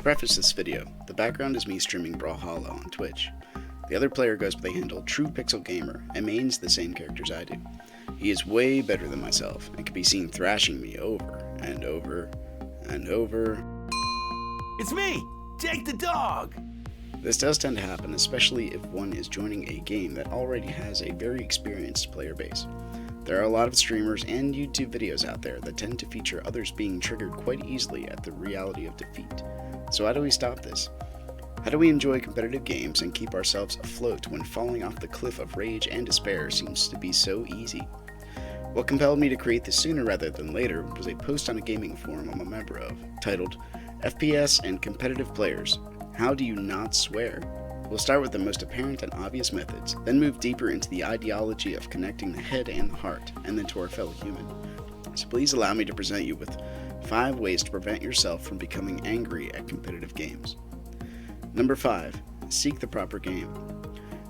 preface this video, the background is me streaming Brawlhalla on Twitch. The other player goes by the handle TruePixelGamer and mains the same characters I do. He is way better than myself and can be seen thrashing me over and over and over. It's me, Jake the dog! This does tend to happen, especially if one is joining a game that already has a very experienced player base. There are a lot of streamers and YouTube videos out there that tend to feature others being triggered quite easily at the reality of defeat. So how do we stop this? How do we enjoy competitive games and keep ourselves afloat when falling off the cliff of rage and despair seems to be so easy? What compelled me to create this sooner rather than later was a post on a gaming forum I'm a member of, titled, FPS and Competitive Players, How Do You Not Swear? We'll start with the most apparent and obvious methods, then move deeper into the ideology of connecting the head and the heart, and then to our fellow human. So please allow me to present you with 5 ways to prevent yourself from becoming angry at competitive games. Number 5. Seek the proper game.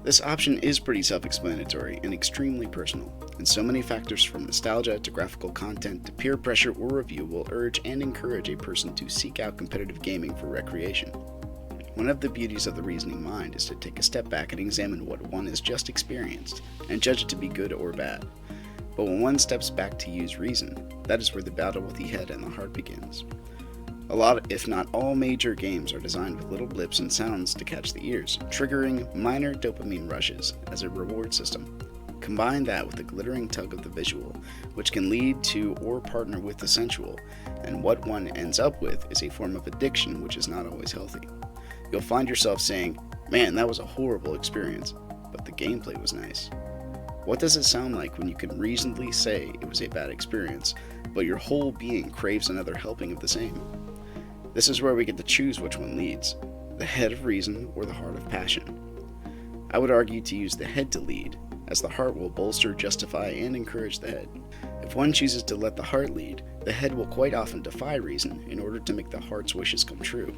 This option is pretty self-explanatory and extremely personal, and so many factors from nostalgia to graphical content to peer pressure or review will urge and encourage a person to seek out competitive gaming for recreation. One of the beauties of the reasoning mind is to take a step back and examine what one has just experienced and judge it to be good or bad. But when one steps back to use reason, that is where the battle with the head and the heart begins. A lot, if not all, major games are designed with little blips and sounds to catch the ears, triggering minor dopamine rushes as a reward system. Combine that with the glittering tug of the visual, which can lead to or partner with the sensual, and what one ends up with is a form of addiction which is not always healthy. You'll find yourself saying, "Man, that was a horrible experience, but the gameplay was nice." What does it sound like when you can reasonably say it was a bad experience, but your whole being craves another helping of the same? This is where we get to choose which one leads, the head of reason or the heart of passion. I would argue to use the head to lead, as the heart will bolster, justify, and encourage the head. If one chooses to let the heart lead, the head will quite often defy reason in order to make the heart's wishes come true.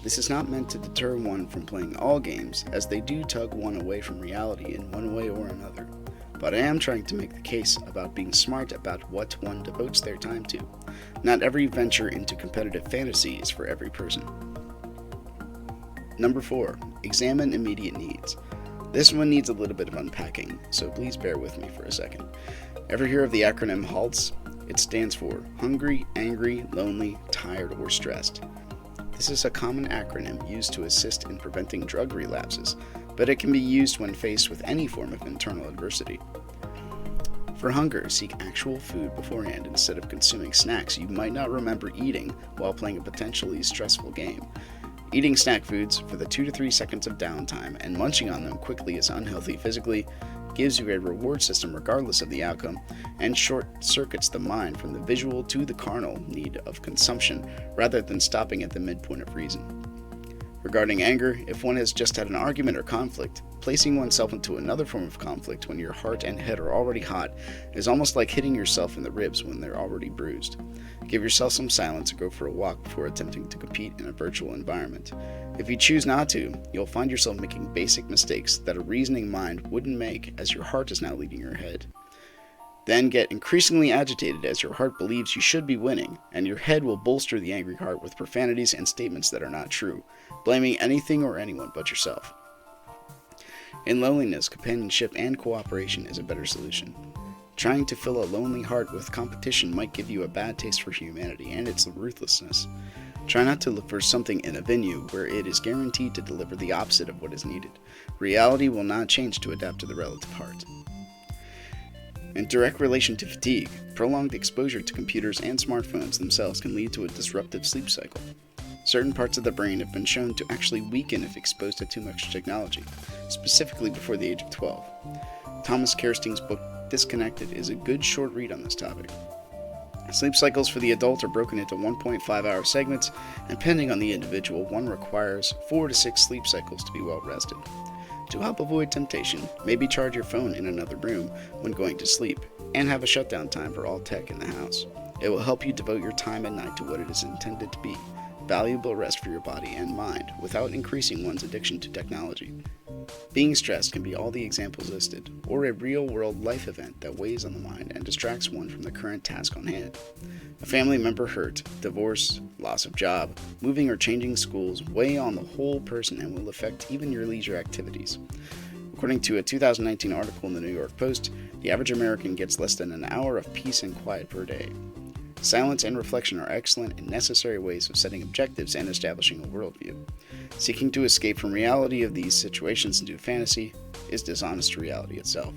This is not meant to deter one from playing all games, as they do tug one away from reality in one way or another. But I am trying to make the case about being smart about what one devotes their time to. Not every venture into competitive fantasy is for every person. Number 4. Examine immediate needs. This one needs a little bit of unpacking, so please bear with me for a second. Ever hear of the acronym HALTS? It stands for Hungry, Angry, Lonely, Tired, or Stressed. This is a common acronym used to assist in preventing drug relapses, but it can be used when faced with any form of internal adversity. For hunger, seek actual food beforehand instead of consuming snacks you might not remember eating while playing a potentially stressful game. Eating snack foods for the 2 to 3 seconds of downtime and munching on them quickly is unhealthy physically, gives you a reward system regardless of the outcome, and short-circuits the mind from the visual to the carnal need of consumption rather than stopping at the midpoint of reason. Regarding anger, if one has just had an argument or conflict, placing oneself into another form of conflict when your heart and head are already hot is almost like hitting yourself in the ribs when they're already bruised. Give yourself some silence and go for a walk before attempting to compete in a virtual environment. If you choose not to, you'll find yourself making basic mistakes that a reasoning mind wouldn't make, as your heart is now leading your head. Then get increasingly agitated as your heart believes you should be winning, and your head will bolster the angry heart with profanities and statements that are not true, blaming anything or anyone but yourself. In loneliness, companionship and cooperation is a better solution. Trying to fill a lonely heart with competition might give you a bad taste for humanity and its ruthlessness. Try not to look for something in a venue where it is guaranteed to deliver the opposite of what is needed. Reality will not change to adapt to the relative heart. In direct relation to fatigue, prolonged exposure to computers and smartphones themselves can lead to a disruptive sleep cycle. Certain parts of the brain have been shown to actually weaken if exposed to too much technology, specifically before the age of 12. Thomas Kersting's book Disconnected is a good short read on this topic. Sleep cycles for the adult are broken into 1.5-hour segments, and depending on the individual, one requires 4 to 6 sleep cycles to be well rested. To help avoid temptation, maybe charge your phone in another room when going to sleep, and have a shutdown time for all tech in the house. It will help you devote your time at night to what it is intended to be, valuable rest for your body and mind, without increasing one's addiction to technology. Being stressed can be all the examples listed, or a real-world life event that weighs on the mind and distracts one from the current task on hand. A family member hurt, divorce, loss of job, moving or changing schools weigh on the whole person and will affect even your leisure activities. According to a 2019 article in the New York Post, the average American gets less than an hour of peace and quiet per day. Silence and reflection are excellent and necessary ways of setting objectives and establishing a worldview. Seeking to escape from reality of these situations into fantasy is dishonest to reality itself.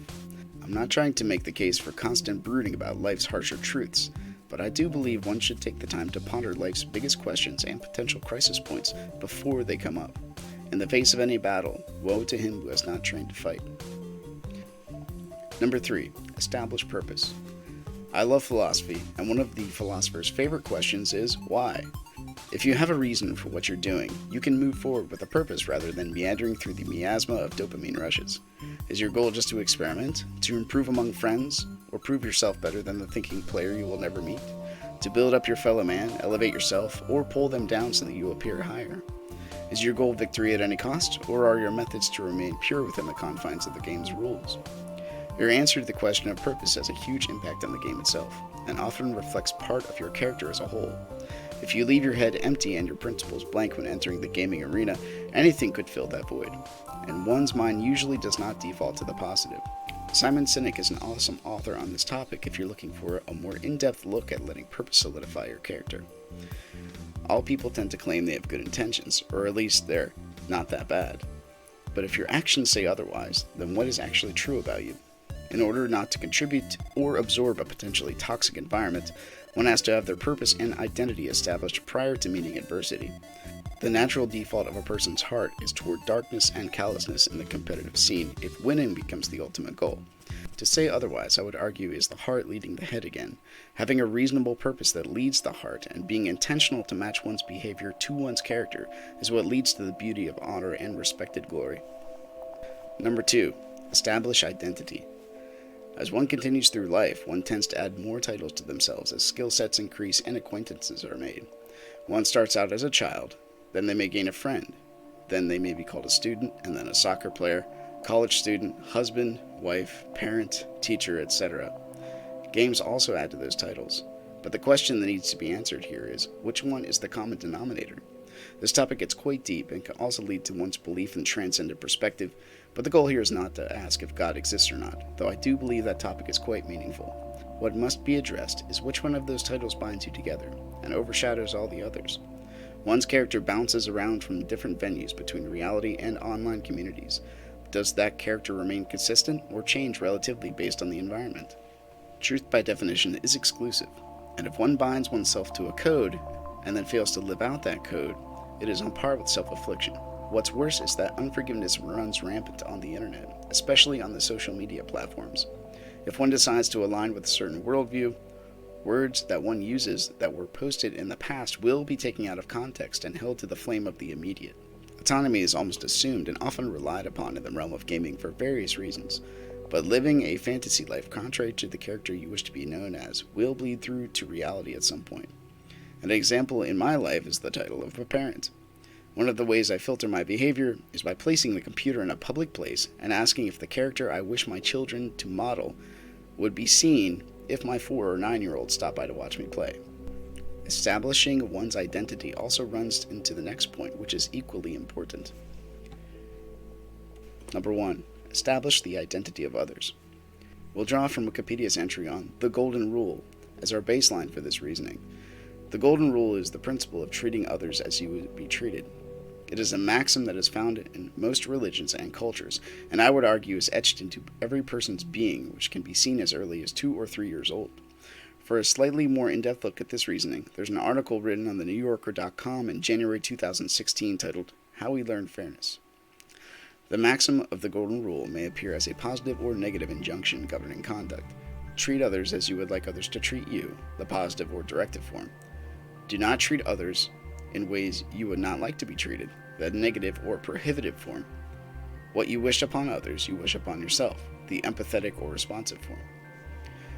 I'm not trying to make the case for constant brooding about life's harsher truths, but I do believe one should take the time to ponder life's biggest questions and potential crisis points before they come up. In the face of any battle, woe to him who has not trained to fight. Number 3. Establish purpose. I love philosophy, and one of the philosopher's favorite questions is why? If you have a reason for what you're doing, you can move forward with a purpose rather than meandering through the miasma of dopamine rushes. Is your goal just to experiment, to improve among friends, or prove yourself better than the thinking player you will never meet? To build up your fellow man, elevate yourself, or pull them down so that you appear higher? Is your goal victory at any cost, or are your methods to remain pure within the confines of the game's rules? Your answer to the question of purpose has a huge impact on the game itself, and often reflects part of your character as a whole. If you leave your head empty and your principles blank when entering the gaming arena, anything could fill that void, and one's mind usually does not default to the positive. Simon Sinek is an awesome author on this topic if you're looking for a more in-depth look at letting purpose solidify your character. All people tend to claim they have good intentions, or at least they're not that bad. But if your actions say otherwise, then what is actually true about you? In order not to contribute or absorb a potentially toxic environment, one has to have their purpose and identity established prior to meeting adversity. The natural default of a person's heart is toward darkness and callousness in the competitive scene if winning becomes the ultimate goal. To say otherwise, I would argue, is the heart leading the head again. Having a reasonable purpose that leads the heart and being intentional to match one's behavior to one's character is what leads to the beauty of honor and respected glory. Number 2. Establish identity. As one continues through life, one tends to add more titles to themselves as skill sets increase and acquaintances are made. One starts out as a child, then they may gain a friend, then they may be called a student, and then a soccer player, college student, husband, wife, parent, teacher, etc. Games also add to those titles, but the question that needs to be answered here is, which one is the common denominator? This topic gets quite deep and can also lead to one's belief in transcendent perspective, but the goal here is not to ask if God exists or not, though I do believe that topic is quite meaningful. What must be addressed is which one of those titles binds you together and overshadows all the others. One's character bounces around from different venues between reality and online communities. Does that character remain consistent or change relatively based on the environment? Truth by definition is exclusive, and if one binds oneself to a code and then fails to live out that code, it is on par with self-affliction. What's worse is that unforgiveness runs rampant on the internet, especially on the social media platforms. If one decides to align with a certain worldview, words that one uses that were posted in the past will be taken out of context and held to the flame of the immediate. Autonomy is almost assumed and often relied upon in the realm of gaming for various reasons, but living a fantasy life contrary to the character you wish to be known as will bleed through to reality at some point. An example in my life is the title of a parent. One of the ways I filter my behavior is by placing the computer in a public place and asking if the character I wish my children to model would be seen if my 4 or 9-year-olds stop by to watch me play. Establishing one's identity also runs into the next point, which is equally important. Number 1. Establish the identity of others. We'll draw from Wikipedia's entry on the Golden Rule as our baseline for this reasoning. The Golden Rule is the principle of treating others as you would be treated. It is a maxim that is found in most religions and cultures, and I would argue is etched into every person's being, which can be seen as early as 2 or 3 years old. For a slightly more in-depth look at this reasoning, there's an article written on thenewyorker.com in January 2016 titled, How We Learn Fairness. The maxim of the Golden Rule may appear as a positive or negative injunction governing conduct. Treat others as you would like others to treat you, the positive or directive form. Do not treat others in ways you would not like to be treated, the negative or prohibitive form. What you wish upon others, you wish upon yourself, the empathetic or responsive form.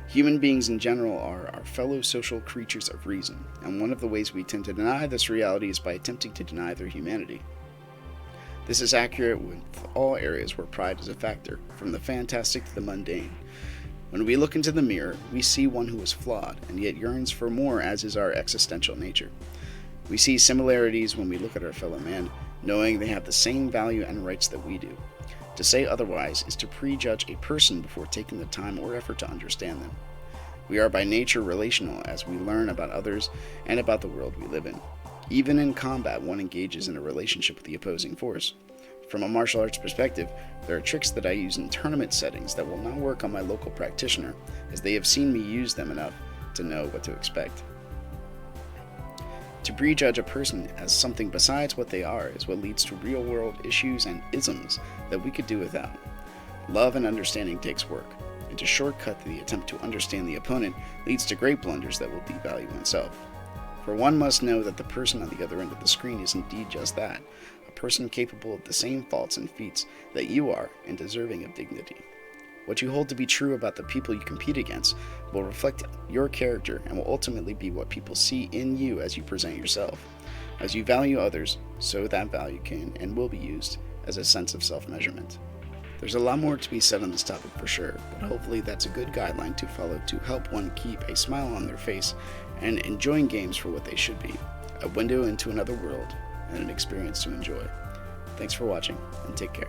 Human beings in general are our fellow social creatures of reason, and one of the ways we tend to deny this reality is by attempting to deny their humanity. This is accurate with all areas where pride is a factor, from the fantastic to the mundane. When we look into the mirror, we see one who is flawed and yet yearns for more, as is our existential nature. We see similarities when we look at our fellow man, knowing they have the same value and rights that we do. To say otherwise is to prejudge a person before taking the time or effort to understand them. We are by nature relational as we learn about others and about the world we live in. Even in combat, one engages in a relationship with the opposing force. From a martial arts perspective, there are tricks that I use in tournament settings that will not work on my local practitioner, as they have seen me use them enough to know what to expect. To prejudge a person as something besides what they are is what leads to real-world issues and isms that we could do without. Love and understanding takes work, and to shortcut the attempt to understand the opponent leads to great blunders that will devalue oneself. For one must know that the person on the other end of the screen is indeed just that, a person capable of the same faults and feats that you are and deserving of dignity. What you hold to be true about the people you compete against will reflect your character and will ultimately be what people see in you as you present yourself. As you value others, so that value can and will be used as a sense of self-measurement. There's a lot more to be said on this topic for sure, but hopefully that's a good guideline to follow to help one keep a smile on their face and enjoying games for what they should be, a window into another world and an experience to enjoy. Thanks for watching, and take care.